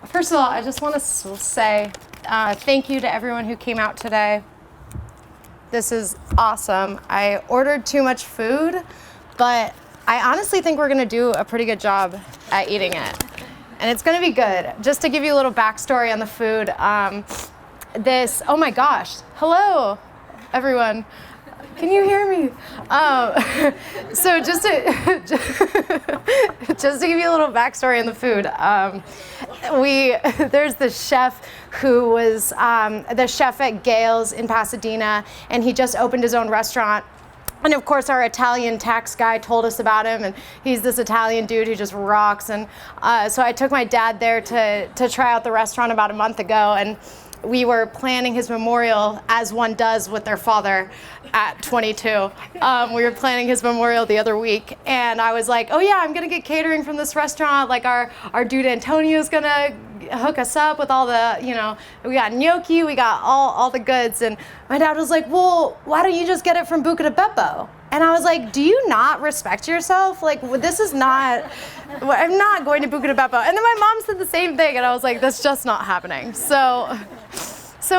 First of all, I just want to say thank you to everyone who came out today. This is awesome. I ordered too much food, but I honestly think we're going to do a pretty good job at eating it. And it's going to be good. Just to give you a little backstory on the food, oh my gosh, hello, everyone. Can you hear me? So just to give you a little backstory on the food, there's the chef who was the chef at Gale's in Pasadena, and he just opened his own restaurant. And of course, our Italian tax guy told us about him, and he's this Italian dude who just rocks. And so I took my dad there to try out the restaurant about a month ago, and we were planning his memorial, as one does with their father at 22. We were planning his memorial the other week, and I was like, oh yeah, I'm gonna get catering from this restaurant. Like our dude Antonio's gonna hook us up with all the, we got gnocchi, we got all the goods. And my dad was like, well, why don't you just get it from Buca di Beppo? And I was like, do you not respect yourself? Like, this is not, I'm not going to Buca di Beppo. And then my mom said the same thing, and I was like, that's just not happening. So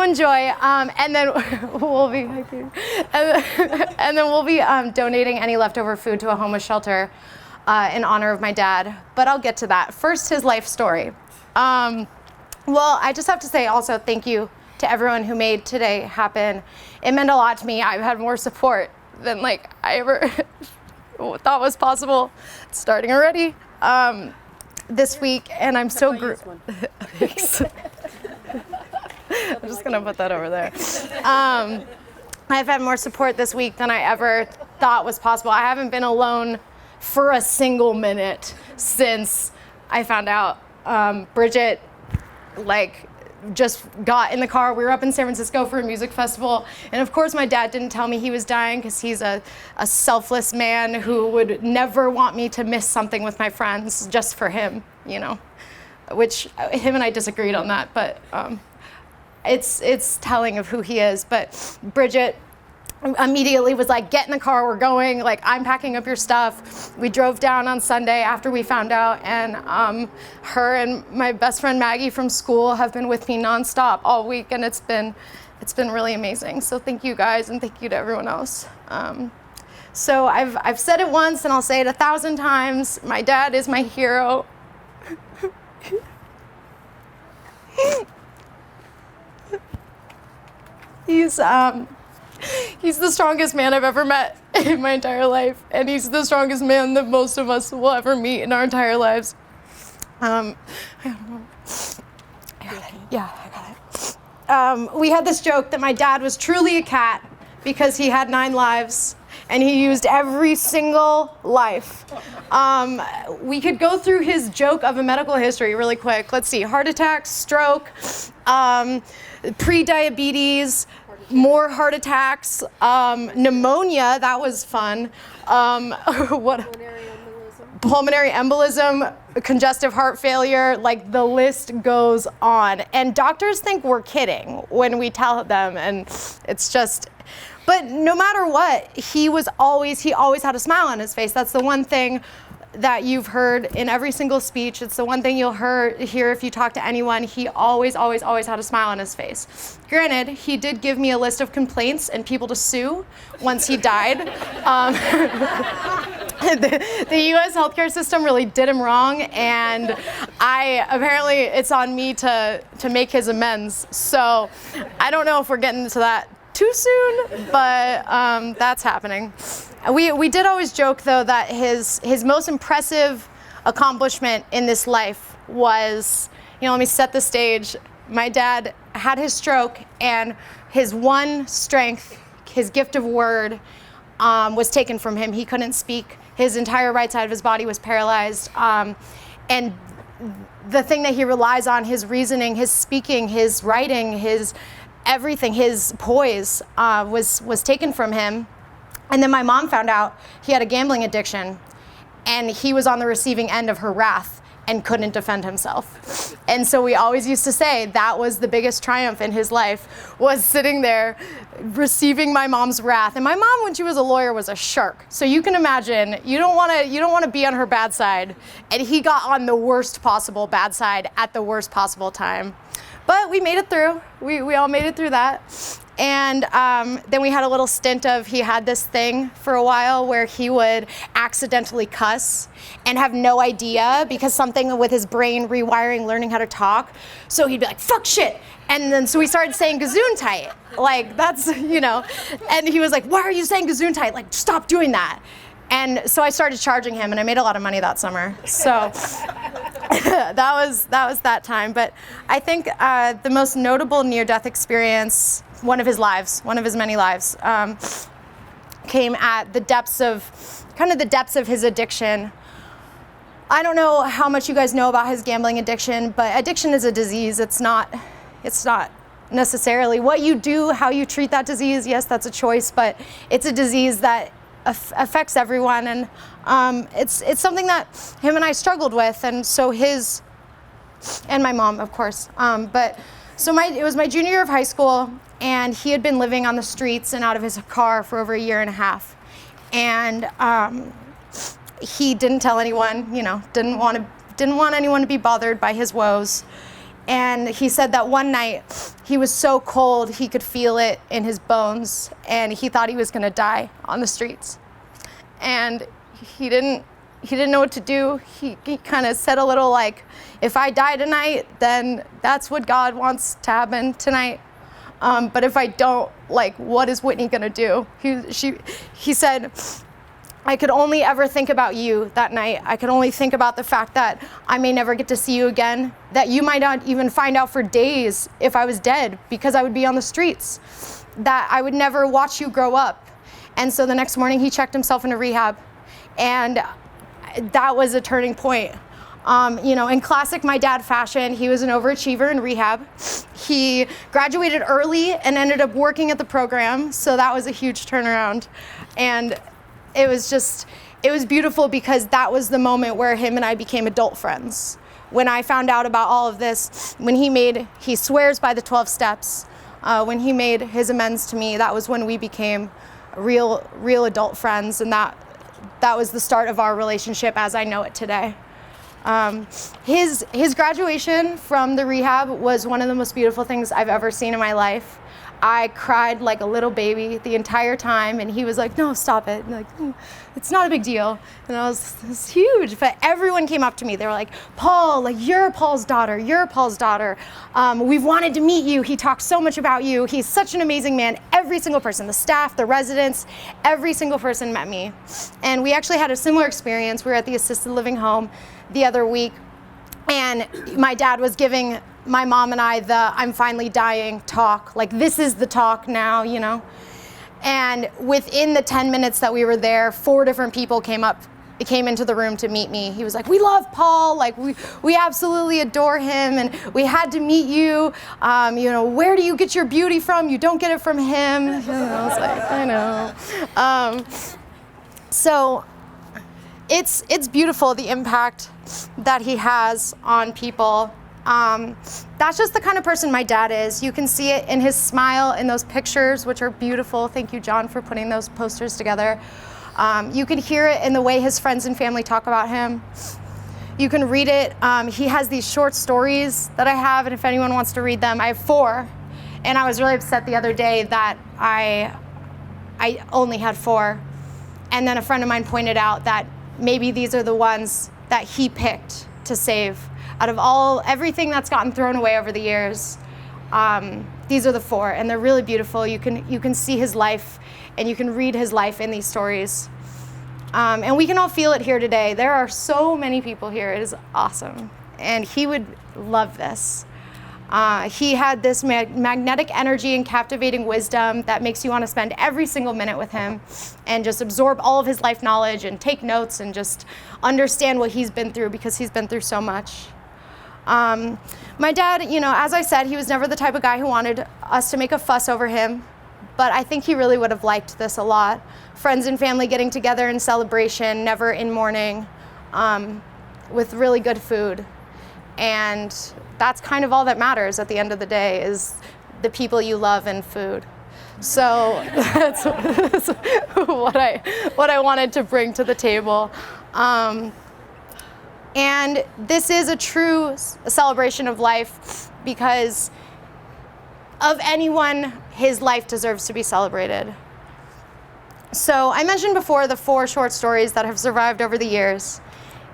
enjoy, and then we'll be donating any leftover food to a homeless shelter in honor of my dad. But I'll get to that. First, his life story. Well, I just have to say also thank you to everyone who made today happen. It meant a lot to me. I've had more support than I ever thought was possible. It's starting already this week, and I'm so grateful. I'm just gonna put that over there. I've had more support this week than I ever thought was possible. I haven't been alone for a single minute since I found out. Bridget, just got in the car. We were up in San Francisco for a music festival, and of course my dad didn't tell me he was dying because he's a selfless man who would never want me to miss something with my friends just for him, which him and I disagreed on that, but it's telling of who he is. But Bridget immediately was like, get in the car, we're going, I'm packing up your stuff. We drove down on Sunday after we found out, and her and my best friend Maggie from school have been with me nonstop all week, and it's been really amazing. So thank you guys, and thank you to everyone else. So I've said it once, and I'll say it 1,000 times. My dad is my hero. He's the strongest man I've ever met in my entire life, and he's the strongest man that most of us will ever meet in our entire lives. I got it. We had this joke that my dad was truly a cat because he had 9 lives, and he used every single life. We could go through his joke of a medical history really quick. Let's see, heart attack, stroke, pre-diabetes, more heart attacks, pneumonia, that was fun. Pulmonary embolism, congestive heart failure, the list goes on. And doctors think we're kidding when we tell them, and it's just, but no matter what, he always had a smile on his face. That's the one thing that you've heard in every single speech. It's the one thing you'll hear if you talk to anyone. He always had a smile on his face. Granted, he did give me a list of complaints and people to sue once he died. The U.S. healthcare system really did him wrong, and apparently it's on me to make his amends. So I don't know if we're getting to that too soon, but that's happening. We did always joke, though, that his most impressive accomplishment in this life was, let me set the stage. My dad had his stroke, and his one strength, his gift of word, was taken from him. He couldn't speak. His entire right side of his body was paralyzed. And the thing that he relies on, his reasoning, his speaking, his writing, his everything, his poise, was taken from him. And then my mom found out he had a gambling addiction, and he was on the receiving end of her wrath. and couldn't defend himself. And so we always used to say that was the biggest triumph in his life, was sitting there receiving my mom's wrath. And my mom, when she was a lawyer, was a shark. So you can imagine, you don't want to be on her bad side. And he got on the worst possible bad side at the worst possible time. But we made it through. We all made it through that. And then we had a little stint of, he had this thing for a while where he would accidentally cuss and have no idea because something with his brain rewiring, learning how to talk. So he'd be like, fuck shit. And then so we started saying Gesundheit. Like, that's, and he was like, why are you saying Gesundheit? Like, stop doing that. And so I started charging him, and I made a lot of money that summer. So that was that time. But I think the most notable near-death experience, one of his many lives, came at the depths of his addiction. I don't know how much you guys know about his gambling addiction, but addiction is a disease. It's not necessarily what you do, how you treat that disease. Yes, that's a choice, but it's a disease that affects everyone, and it's something that him and I struggled with, and so and my mom, of course. But so it was my junior year of high school, and he had been living on the streets and out of his car for over a year and a half, and he didn't tell anyone. Didn't want anyone to be bothered by his woes. And he said that one night he was so cold he could feel it in his bones, and he thought he was going to die on the streets. And he didn't know what to do. He kind of said a little like, if I die tonight, then that's what God wants to happen tonight. But if I don't, like, what is Whitney going to do? He said, I could only ever think about you that night. I could only think about the fact that I may never get to see you again, that you might not even find out for days if I was dead because I would be on the streets, that I would never watch you grow up. And so the next morning he checked himself into rehab, and that was a turning point. In classic my dad fashion, he was an overachiever in rehab. He graduated early and ended up working at the program, so that was a huge turnaround. And it was beautiful because that was the moment where him and I became adult friends. When I found out about all of this, when he swears by the 12 steps, when he made his amends to me, that was when we became real adult friends, and that was the start of our relationship as I know it today. His graduation from the rehab was one of the most beautiful things I've ever seen in my life. I cried like a little baby the entire time, and he was like, no, stop it. Like, it's not a big deal. And it was huge. But everyone came up to me. They were like, Paul, like, you're Paul's daughter. You're Paul's daughter. We've wanted to meet you. He talks so much about you. He's such an amazing man. Every single person, the staff, the residents, every single person met me. And we actually had a similar experience. We were at the assisted living home the other week, and my dad was giving my mom and I the I'm finally dying talk, like this is the talk now, And within the 10 minutes that we were there, 4 different people came into the room to meet me. He was like, we love Paul, like we absolutely adore him, and we had to meet you. Where do you get your beauty from? You don't get it from him. And I was like, I know. So it's beautiful, the impact that he has on people. That's just the kind of person my dad is. You can see it in his smile in those pictures, which are beautiful. Thank you, John, for putting those posters together. You can hear it in the way his friends and family talk about him. You can read it. He has these short stories that I have, and if anyone wants to read them, I have 4. And I was really upset the other day that I only had 4. And then a friend of mine pointed out that maybe these are the ones that he picked to save. Out of everything that's gotten thrown away over the years, these are the 4, and they're really beautiful. You can see his life, and you can read his life in these stories. And we can all feel it here today. There are so many people here. It is awesome, and he would love this. He had this magnetic energy and captivating wisdom that makes you want to spend every single minute with him and just absorb all of his life knowledge and take notes and just understand what he's been through, because he's been through so much. My dad, as I said, he was never the type of guy who wanted us to make a fuss over him, but I think he really would have liked this a lot. Friends and family getting together in celebration, never in mourning. with really good food. And that's kind of all that matters at the end of the day, is the people you love and food. So that's what I wanted to bring to the table. And this is a true celebration of life, because of anyone, his life deserves to be celebrated. So I mentioned before the 4 short stories that have survived over the years.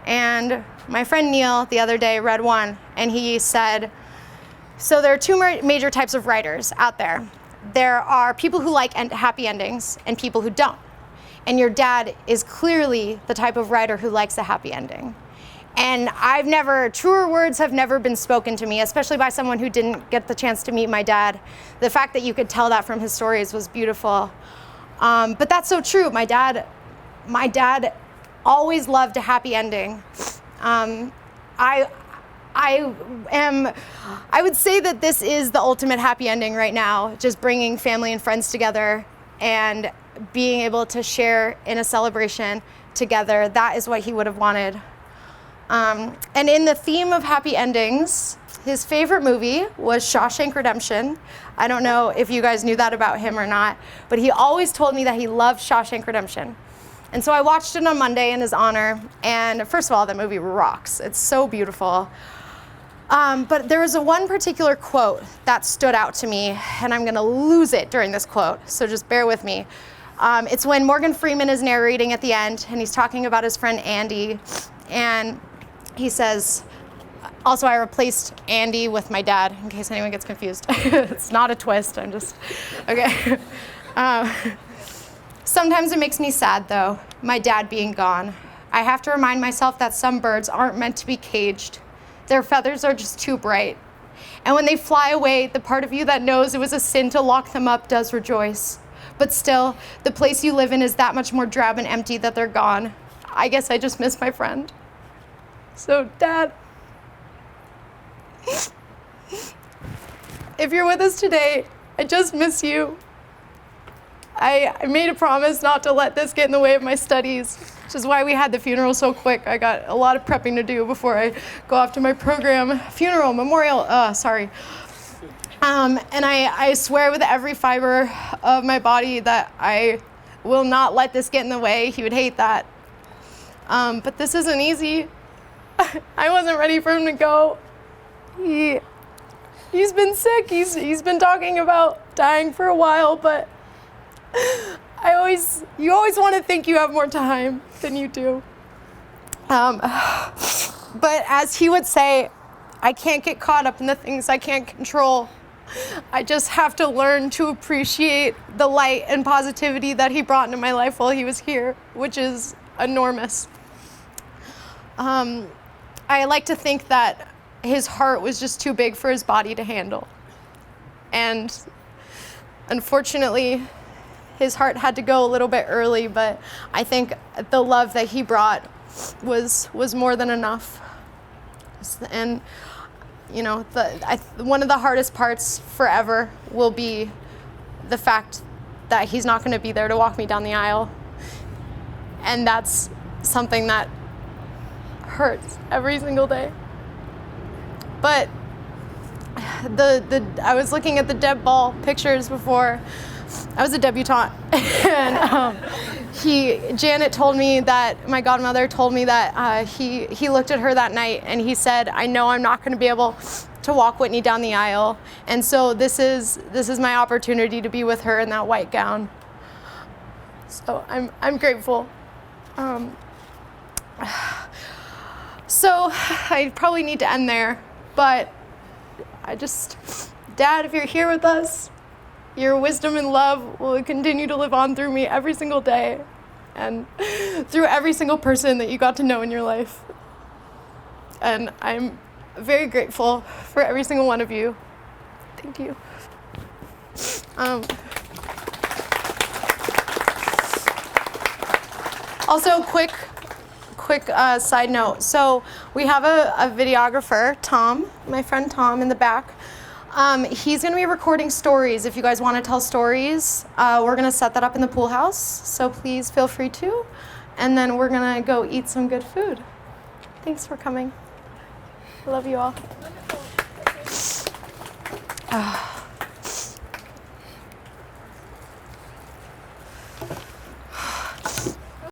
And my friend Neil the other day read one, and he said, so there are 2 major types of writers out there. There are people who like happy endings and people who don't. And your dad is clearly the type of writer who likes a happy ending. And truer words have never been spoken to me, especially by someone who didn't get the chance to meet my dad. The fact that you could tell that from his stories was beautiful. But that's so true. My dad always loved a happy ending. I would say that this is the ultimate happy ending right now, just bringing family and friends together and being able to share in a celebration together. That is what he would have wanted. And in the theme of happy endings, his favorite movie was Shawshank Redemption. I don't know if you guys knew that about him or not, but he always told me that he loved Shawshank Redemption. And so I watched it on Monday in his honor, and first of all, that movie rocks. It's so beautiful. But there was one particular quote that stood out to me, and I'm gonna lose it during this quote, so just bear with me. It's when Morgan Freeman is narrating at the end, and he's talking about his friend Andy, and he says, also, I replaced Andy with my dad, in case anyone gets confused. It's not a twist, I'm just, okay. Sometimes it makes me sad, though, my dad being gone. I have to remind myself that some birds aren't meant to be caged. Their feathers are just too bright. And when they fly away, the part of you that knows it was a sin to lock them up does rejoice. But still, the place you live in is that much more drab and empty that they're gone. I guess I just miss my friend. So, Dad, if you're with us today, I just miss you. I made a promise not to let this get in the way of my studies, which is why we had the funeral so quick. I got a lot of prepping to do before I go off to my program. Funeral, memorial, sorry. And I swear with every fiber of my body that I will not let this get in the way. He would hate that. But this isn't easy. I wasn't ready for him to go. He's been sick. He's been talking about dying for a while, but you always want to think you have more time than you do. But as he would say, I can't get caught up in the things I can't control. I just have to learn to appreciate the light and positivity that he brought into my life while he was here, which is enormous. I like to think that his heart was just too big for his body to handle. And unfortunately, his heart had to go a little bit early, but I think the love that he brought was more than enough. And you know, one of the hardest parts forever will be the fact that he's not going to be there to walk me down the aisle. And that's something that hurts every single day. But I was looking at the Deb Ball pictures before. I was a debutante, and Janet told me that, my godmother told me that he looked at her that night and he said, I know I'm not going to be able to walk Whitney down the aisle, and so this is my opportunity to be with her in that white gown. So I'm grateful. So I probably need to end there, but Dad, if you're here with us, your wisdom and love will continue to live on through me every single day and through every single person that you got to know in your life. And I'm very grateful for every single one of you. Thank you. Also, quick side note. So we have a videographer, Tom, my friend Tom in the back. He's going to be recording stories. If you guys want to tell stories, we're going to set that up in the pool house. So please feel free to. And then we're going to go eat some good food. Thanks for coming. I love you all. Wonderful.